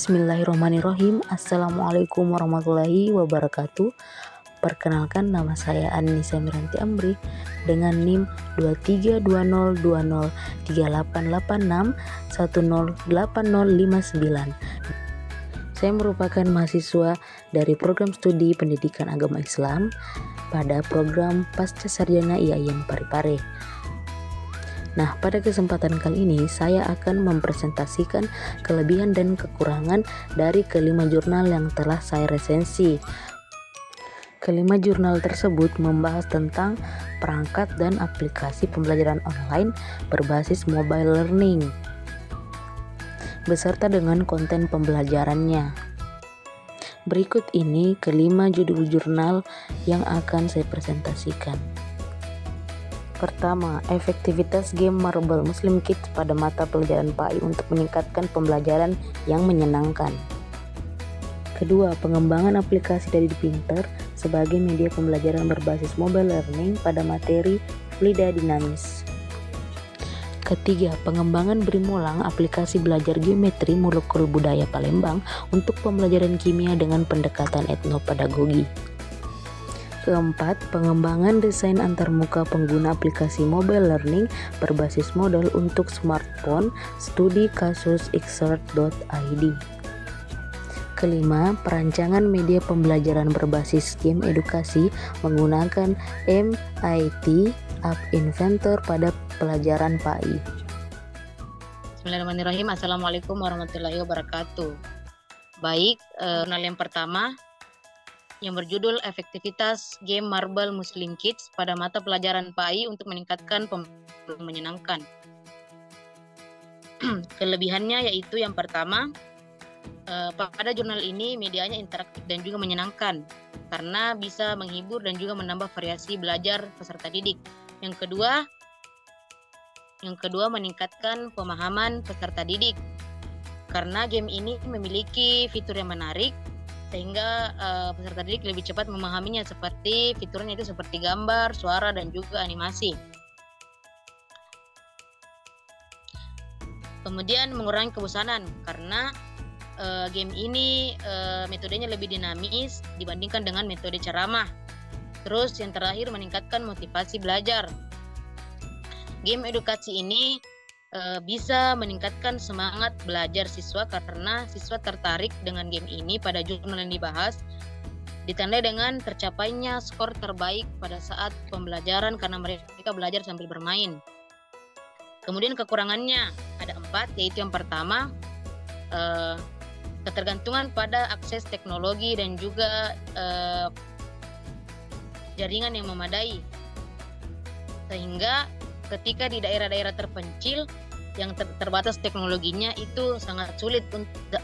Bismillahirrahmanirrahim. Assalamualaikum warahmatullahi wabarakatuh. Perkenalkan, nama saya Anissa Miranti Amri dengan NIM 2320203886108059. Saya merupakan mahasiswa dari program studi pendidikan agama Islam pada program Pasca Sarjana IAIN Parepare. Nah, pada kesempatan kali ini saya akan mempresentasikan kelebihan dan kekurangan dari kelima jurnal yang telah saya resensi. Kelima jurnal tersebut membahas tentang perangkat dan aplikasi pembelajaran online berbasis mobile learning, beserta dengan konten pembelajarannya. Berikut ini kelima judul jurnal yang akan saya presentasikan. Pertama, efektivitas game Marble Muslim Kids pada mata pelajaran PAI untuk meningkatkan pembelajaran yang menyenangkan. Kedua, pengembangan aplikasi dari Pinter sebagai media pembelajaran berbasis mobile learning pada materi fluida dinamis. Ketiga, pengembangan Brimolang aplikasi belajar geometri molekul budaya Palembang untuk pembelajaran kimia dengan pendekatan etnopedagogi. Keempat, pengembangan desain antarmuka pengguna aplikasi mobile learning berbasis model untuk smartphone studi kasus xert.id. Kelima, perancangan media pembelajaran berbasis game edukasi menggunakan MIT App Inventor pada pelajaran PAI. Bismillahirrahmanirrahim. Assalamualaikum warahmatullahi wabarakatuh. Baik, jurnal yang pertama yang berjudul efektivitas game Marble Muslim Kids pada mata pelajaran PAI untuk meningkatkan pembelajaran menyenangkan. Kelebihannya yaitu yang pertama, pada jurnal ini medianya interaktif dan juga menyenangkan karena bisa menghibur dan juga menambah variasi belajar peserta didik. Yang kedua meningkatkan pemahaman peserta didik karena game ini memiliki fitur yang menarik sehingga peserta didik lebih cepat memahaminya, seperti fiturnya itu seperti gambar, suara, dan juga animasi. Kemudian mengurangi kebosanan karena game ini metodenya lebih dinamis dibandingkan dengan metode ceramah. Terus yang terakhir meningkatkan motivasi belajar. Game edukasi ini bisa meningkatkan semangat belajar siswa karena siswa tertarik dengan game ini pada jurnal yang dibahas, ditandai dengan tercapainya skor terbaik pada saat pembelajaran karena mereka belajar sambil bermain. Kemudian kekurangannya ada 4, yaitu yang pertama, ketergantungan pada akses teknologi dan juga jaringan yang memadai, sehingga ketika di daerah-daerah terpencil yang terbatas teknologinya itu sangat sulit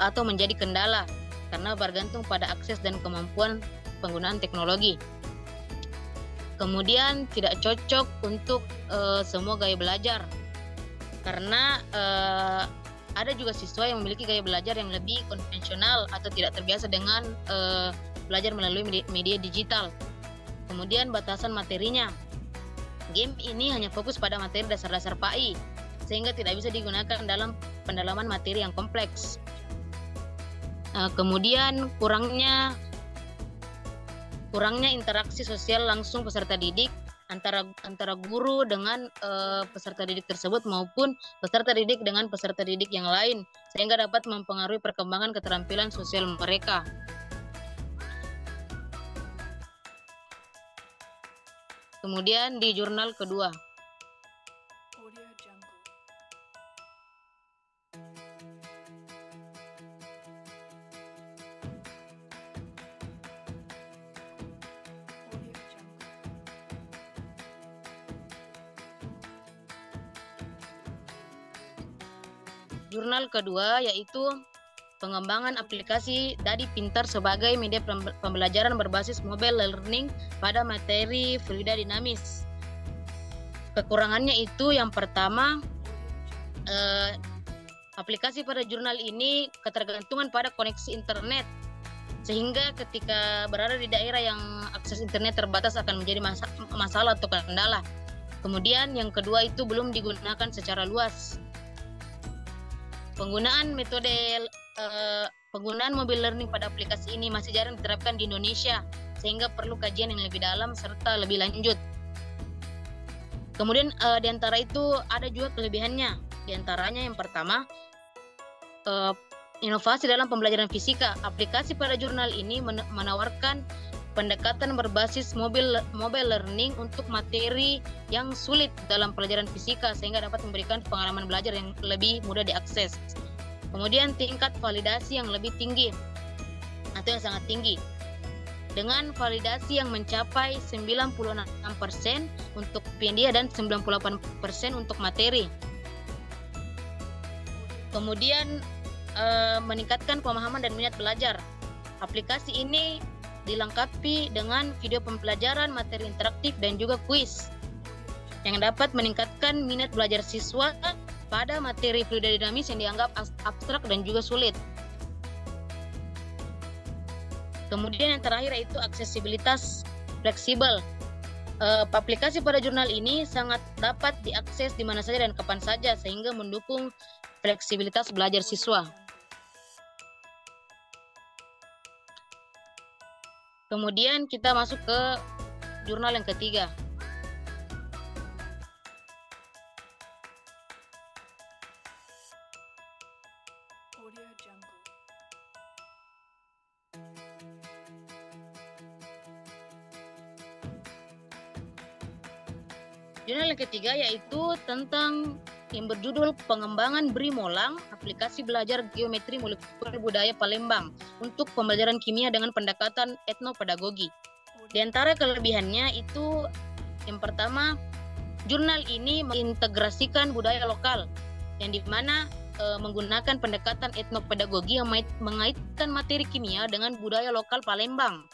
atau menjadi kendala karena bergantung pada akses dan kemampuan penggunaan teknologi. Kemudian tidak cocok untuk semua gaya belajar karena ada juga siswa yang memiliki gaya belajar yang lebih konvensional atau tidak terbiasa dengan belajar melalui media digital. Kemudian batasan materinya. Game ini hanya fokus pada materi dasar-dasar PAI, sehingga tidak bisa digunakan dalam pendalaman materi yang kompleks. Kemudian kurangnya interaksi sosial langsung peserta didik antara guru dengan peserta didik tersebut maupun peserta didik dengan peserta didik yang lain, sehingga dapat mempengaruhi perkembangan keterampilan sosial mereka. Kemudian di jurnal kedua, yaitu pengembangan aplikasi Dadi Pintar sebagai media pembelajaran berbasis mobile learning pada materi fluida dinamis. Kekurangannya itu yang pertama, aplikasi pada jurnal ini ketergantungan pada koneksi internet, sehingga ketika berada di daerah yang akses internet terbatas akan menjadi masalah atau kendala. Kemudian yang kedua itu belum digunakan secara luas. Penggunaan metode penggunaan mobile learning pada aplikasi ini masih jarang diterapkan di Indonesia, sehingga perlu kajian yang lebih dalam serta lebih lanjut. Kemudian di antara itu ada juga kelebihannya. Di antaranya yang pertama, inovasi dalam pembelajaran fisika. Aplikasi pada jurnal ini menawarkan pendekatan berbasis mobile learning untuk materi yang sulit dalam pelajaran fisika, sehingga dapat memberikan pengalaman belajar yang lebih mudah diakses. Kemudian tingkat validasi yang lebih tinggi atau yang sangat tinggi, dengan validasi yang mencapai 96% untuk pendia dan 98% untuk materi. Kemudian meningkatkan pemahaman dan minat belajar. Aplikasi ini dilengkapi dengan video pembelajaran, materi interaktif, dan juga kuis yang dapat meningkatkan minat belajar siswa pada materi fluida dinamis yang dianggap abstrak dan juga sulit. Kemudian yang terakhir yaitu aksesibilitas fleksibel. Aplikasi pada jurnal ini sangat dapat diakses di mana saja dan kapan saja, sehingga mendukung fleksibilitas belajar siswa. Kemudian kita masuk ke jurnal yang ketiga. Jurnal yang ketiga yaitu tentang yang berjudul Pengembangan Brimolang, Aplikasi Belajar Geometri Molekuler Budaya Palembang untuk Pembelajaran Kimia dengan Pendekatan Etnopedagogi. Di antara kelebihannya itu yang pertama, jurnal ini mengintegrasikan budaya lokal yang dimana menggunakan pendekatan etnopedagogi yang mengaitkan materi kimia dengan budaya lokal Palembang,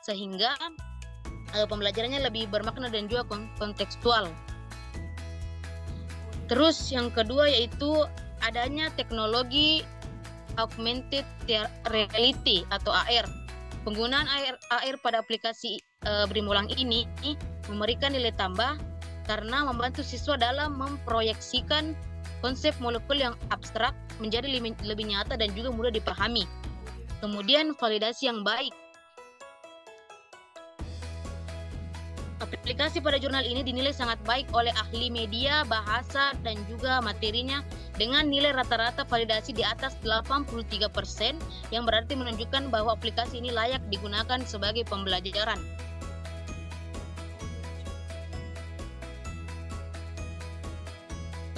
sehingga pembelajarannya lebih bermakna dan juga kontekstual. Terus yang kedua yaitu adanya teknologi augmented reality atau AR. Penggunaan AR pada aplikasi Brimolang ini memberikan nilai tambah karena membantu siswa dalam memproyeksikan konsep molekul yang abstrak menjadi lebih nyata dan juga mudah dipahami. Kemudian validasi yang baik. Aplikasi pada jurnal ini dinilai sangat baik oleh ahli media, bahasa, dan juga materinya dengan nilai rata-rata validasi di atas 83%, yang berarti menunjukkan bahwa aplikasi ini layak digunakan sebagai pembelajaran.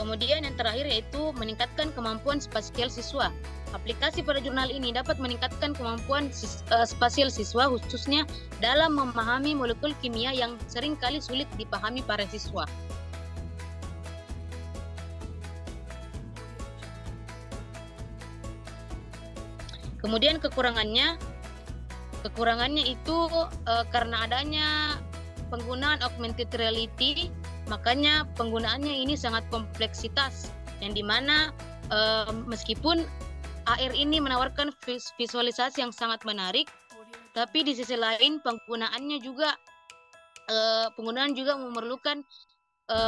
Kemudian yang terakhir yaitu meningkatkan kemampuan spasial siswa. Aplikasi pada jurnal ini dapat meningkatkan kemampuan spasial siswa khususnya dalam memahami molekul kimia yang seringkali sulit dipahami para siswa. Kemudian kekurangannya itu karena adanya penggunaan augmented reality, makanya penggunaannya ini sangat kompleksitas, yang dimana meskipun AR ini menawarkan visualisasi yang sangat menarik, tapi di sisi lain penggunaan juga memerlukan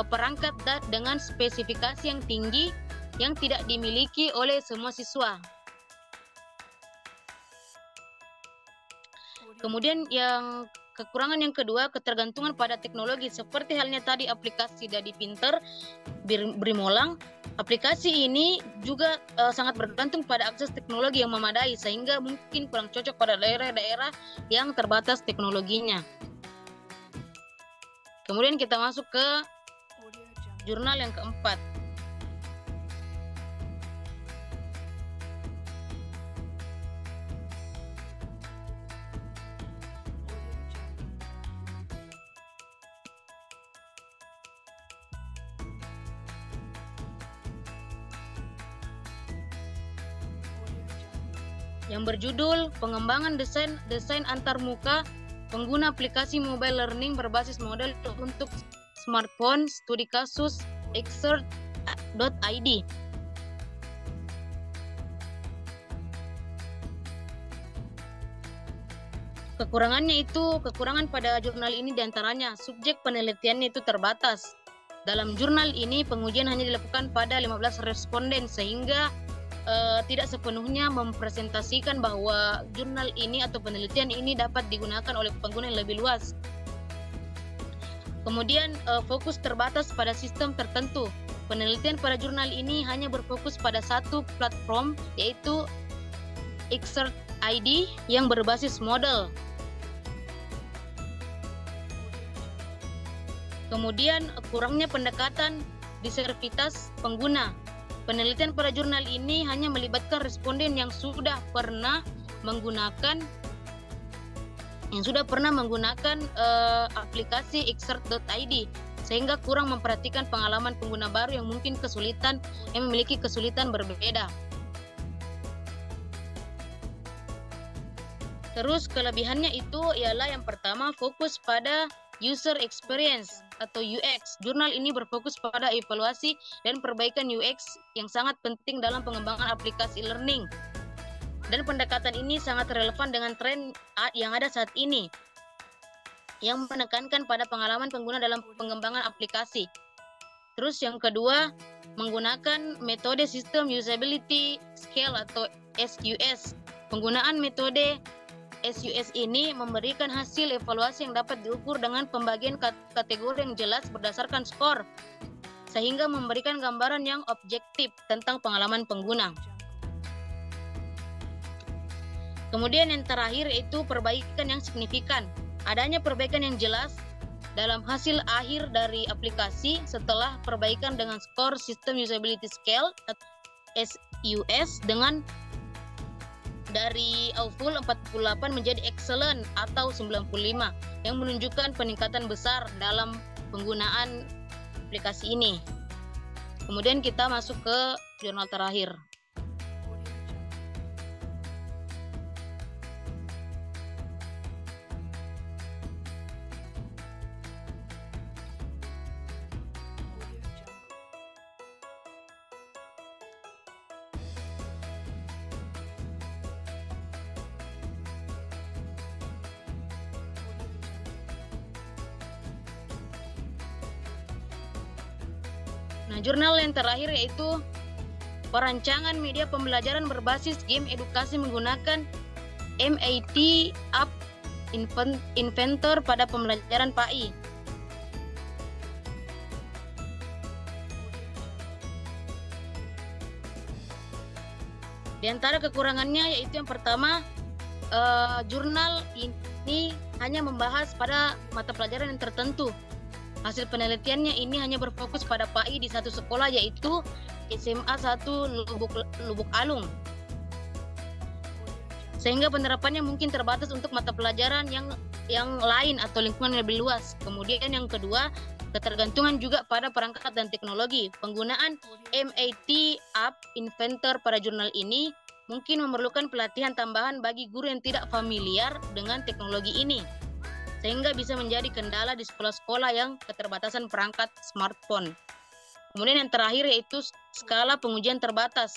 perangkat dengan spesifikasi yang tinggi yang tidak dimiliki oleh semua siswa. Kemudian yang kekurangan yang kedua, ketergantungan pada teknologi seperti halnya tadi aplikasi Dadi Pinter Brimolang. Aplikasi ini juga sangat bergantung pada akses teknologi yang memadai, sehingga mungkin kurang cocok pada daerah-daerah yang terbatas teknologinya. Kemudian kita masuk ke jurnal yang keempat. Yang berjudul Pengembangan Desain Antarmuka Pengguna Aplikasi Mobile Learning Berbasis Model untuk Smartphone, Studi Kasus Exert.id. Kekurangan pada jurnal ini diantaranya subjek penelitiannya itu terbatas. Dalam jurnal ini pengujian hanya dilakukan pada 15 responden, sehingga tidak sepenuhnya mempresentasikan bahwa jurnal ini atau penelitian ini dapat digunakan oleh pengguna yang lebih luas. Kemudian fokus terbatas pada sistem tertentu. Penelitian pada jurnal ini hanya berfokus pada satu platform, yaitu Exert ID yang berbasis model. Kemudian kurangnya pendekatan diservitas pengguna. Penelitian pada jurnal ini hanya melibatkan responden yang sudah pernah menggunakan aplikasi Exert.id, sehingga kurang memperhatikan pengalaman pengguna baru yang memiliki kesulitan berbeda. Terus kelebihannya itu ialah yang pertama, fokus pada user experience atau UX. Jurnal ini berfokus pada evaluasi dan perbaikan UX yang sangat penting dalam pengembangan aplikasi e-learning. Dan pendekatan ini sangat relevan dengan tren yang ada saat ini, yang menekankan pada pengalaman pengguna dalam pengembangan aplikasi. Terus yang kedua, menggunakan metode System Usability Scale atau SUS. Penggunaan metode SUS ini memberikan hasil evaluasi yang dapat diukur dengan pembagian kategori yang jelas berdasarkan skor, sehingga memberikan gambaran yang objektif tentang pengalaman pengguna. Kemudian yang terakhir yaitu perbaikan yang signifikan. Adanya perbaikan yang jelas dalam hasil akhir dari aplikasi setelah perbaikan dengan skor System Usability Scale SUS dari full 48 menjadi excellent atau 95, yang menunjukkan peningkatan besar dalam penggunaan aplikasi ini. Kemudian kita masuk ke jurnal terakhir. Nah, jurnal yang terakhir yaitu perancangan media pembelajaran berbasis game edukasi menggunakan MAT App Inventor pada pembelajaran PAI. Di antara kekurangannya yaitu yang pertama, jurnal ini hanya membahas pada mata pelajaran yang tertentu. Hasil penelitiannya ini hanya berfokus pada PAI di satu sekolah, yaitu SMA 1 Lubuk Alung. Sehingga penerapannya mungkin terbatas untuk mata pelajaran yang lain atau lingkungan yang lebih luas. Kemudian yang kedua, ketergantungan juga pada perangkat dan teknologi. Penggunaan MAT App Inventor pada jurnal ini mungkin memerlukan pelatihan tambahan bagi guru yang tidak familiar dengan teknologi ini, sehingga bisa menjadi kendala di sekolah-sekolah yang keterbatasan perangkat smartphone. Kemudian yang terakhir yaitu skala pengujian terbatas.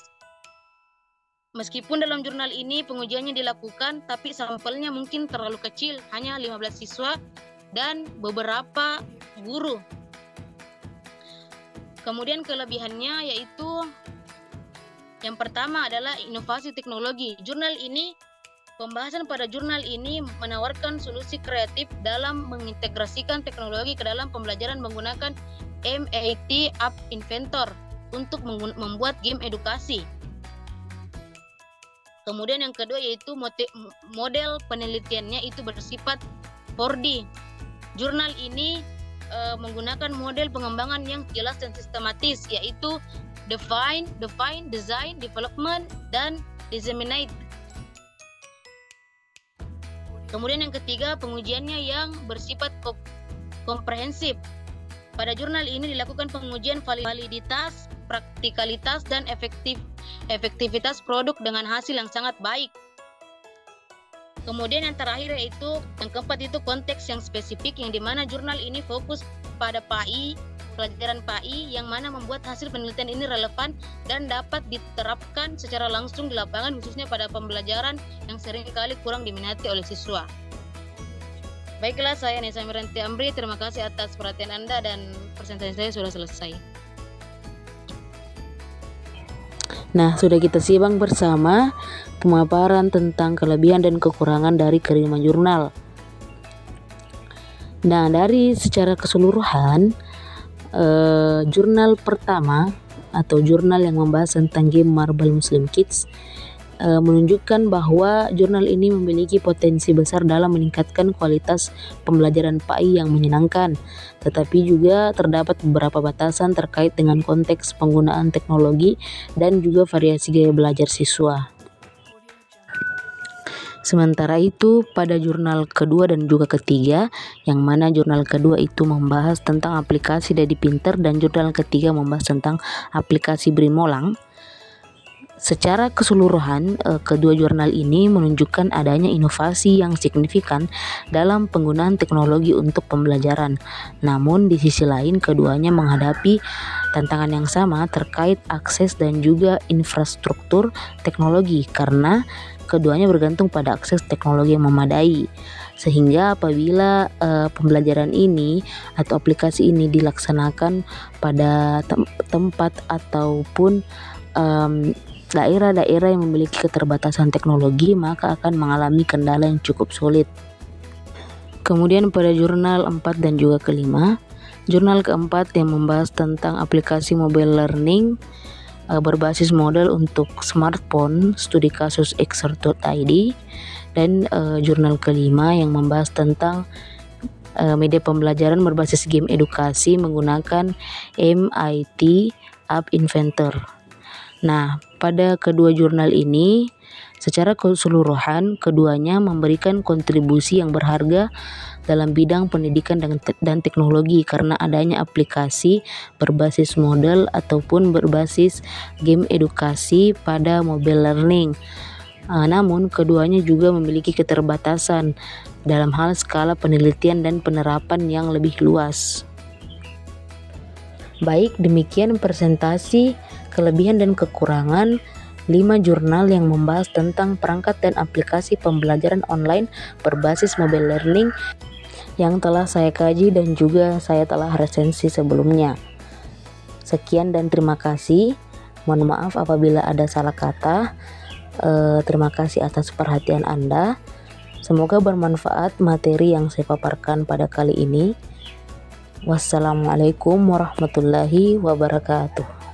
Meskipun dalam jurnal ini pengujiannya dilakukan, tapi sampelnya mungkin terlalu kecil, hanya 15 siswa dan beberapa guru. Kemudian kelebihannya yaitu yang pertama adalah inovasi teknologi. Pembahasan pada jurnal ini menawarkan solusi kreatif dalam mengintegrasikan teknologi ke dalam pembelajaran menggunakan MAT App Inventor untuk membuat game edukasi. Kemudian yang kedua yaitu model penelitiannya itu bersifat 4D. Jurnal ini menggunakan model pengembangan yang jelas dan sistematis, yaitu define, design, development, dan disseminate. Kemudian yang ketiga, pengujiannya yang bersifat komprehensif. Pada jurnal ini dilakukan pengujian validitas, praktikalitas, dan efektivitas produk dengan hasil yang sangat baik. Kemudian yang terakhir yaitu, yang keempat itu konteks yang spesifik, yang dimana jurnal ini fokus pada pelajaran PAI, yang mana membuat hasil penelitian ini relevan dan dapat diterapkan secara langsung di lapangan, khususnya pada pembelajaran yang seringkali kurang diminati oleh siswa. Baiklah, saya Nesa Miranti Amri, terima kasih atas perhatian Anda dan presentasi saya sudah selesai. Nah, sudah kita simak bersama pemaparan tentang kelebihan dan kekurangan dari kelima jurnal. Nah, dari secara keseluruhan, jurnal pertama atau jurnal yang membahas tentang game Marble Muslim Kids menunjukkan bahwa jurnal ini memiliki potensi besar dalam meningkatkan kualitas pembelajaran PAI yang menyenangkan, tetapi juga terdapat beberapa batasan terkait dengan konteks penggunaan teknologi dan juga variasi gaya belajar siswa. Sementara itu, pada jurnal kedua dan juga ketiga, yang mana jurnal kedua itu membahas tentang aplikasi Dadi Pinter dan jurnal ketiga membahas tentang aplikasi Brimolang. Secara keseluruhan, kedua jurnal ini menunjukkan adanya inovasi yang signifikan dalam penggunaan teknologi untuk pembelajaran. Namun di sisi lain, keduanya menghadapi tantangan yang sama terkait akses dan juga infrastruktur teknologi, karena keduanya bergantung pada akses teknologi yang memadai. Sehingga apabila pembelajaran ini atau aplikasi ini dilaksanakan pada tempat ataupun daerah-daerah yang memiliki keterbatasan teknologi, maka akan mengalami kendala yang cukup sulit. Kemudian pada jurnal 4 dan juga kelima, jurnal keempat yang membahas tentang aplikasi mobile learning berbasis model untuk smartphone, studi kasus exert.id, dan jurnal kelima yang membahas tentang media pembelajaran berbasis game edukasi menggunakan MIT App Inventor. Nah, pada kedua jurnal ini, secara keseluruhan, keduanya memberikan kontribusi yang berharga dalam bidang pendidikan dan teknologi karena adanya aplikasi berbasis model ataupun berbasis game edukasi pada mobile learning. Namun, keduanya juga memiliki keterbatasan dalam hal skala penelitian dan penerapan yang lebih luas. Baik, demikian presentasi kelebihan dan kekurangan 5 jurnal yang membahas tentang perangkat dan aplikasi pembelajaran online berbasis mobile learning yang telah saya kaji dan juga saya telah resensi sebelumnya. Sekian dan terima kasih. Mohon maaf apabila ada salah kata. Terima kasih atas perhatian Anda. Semoga bermanfaat materi yang saya paparkan pada kali ini. Wassalamualaikum warahmatullahi wabarakatuh.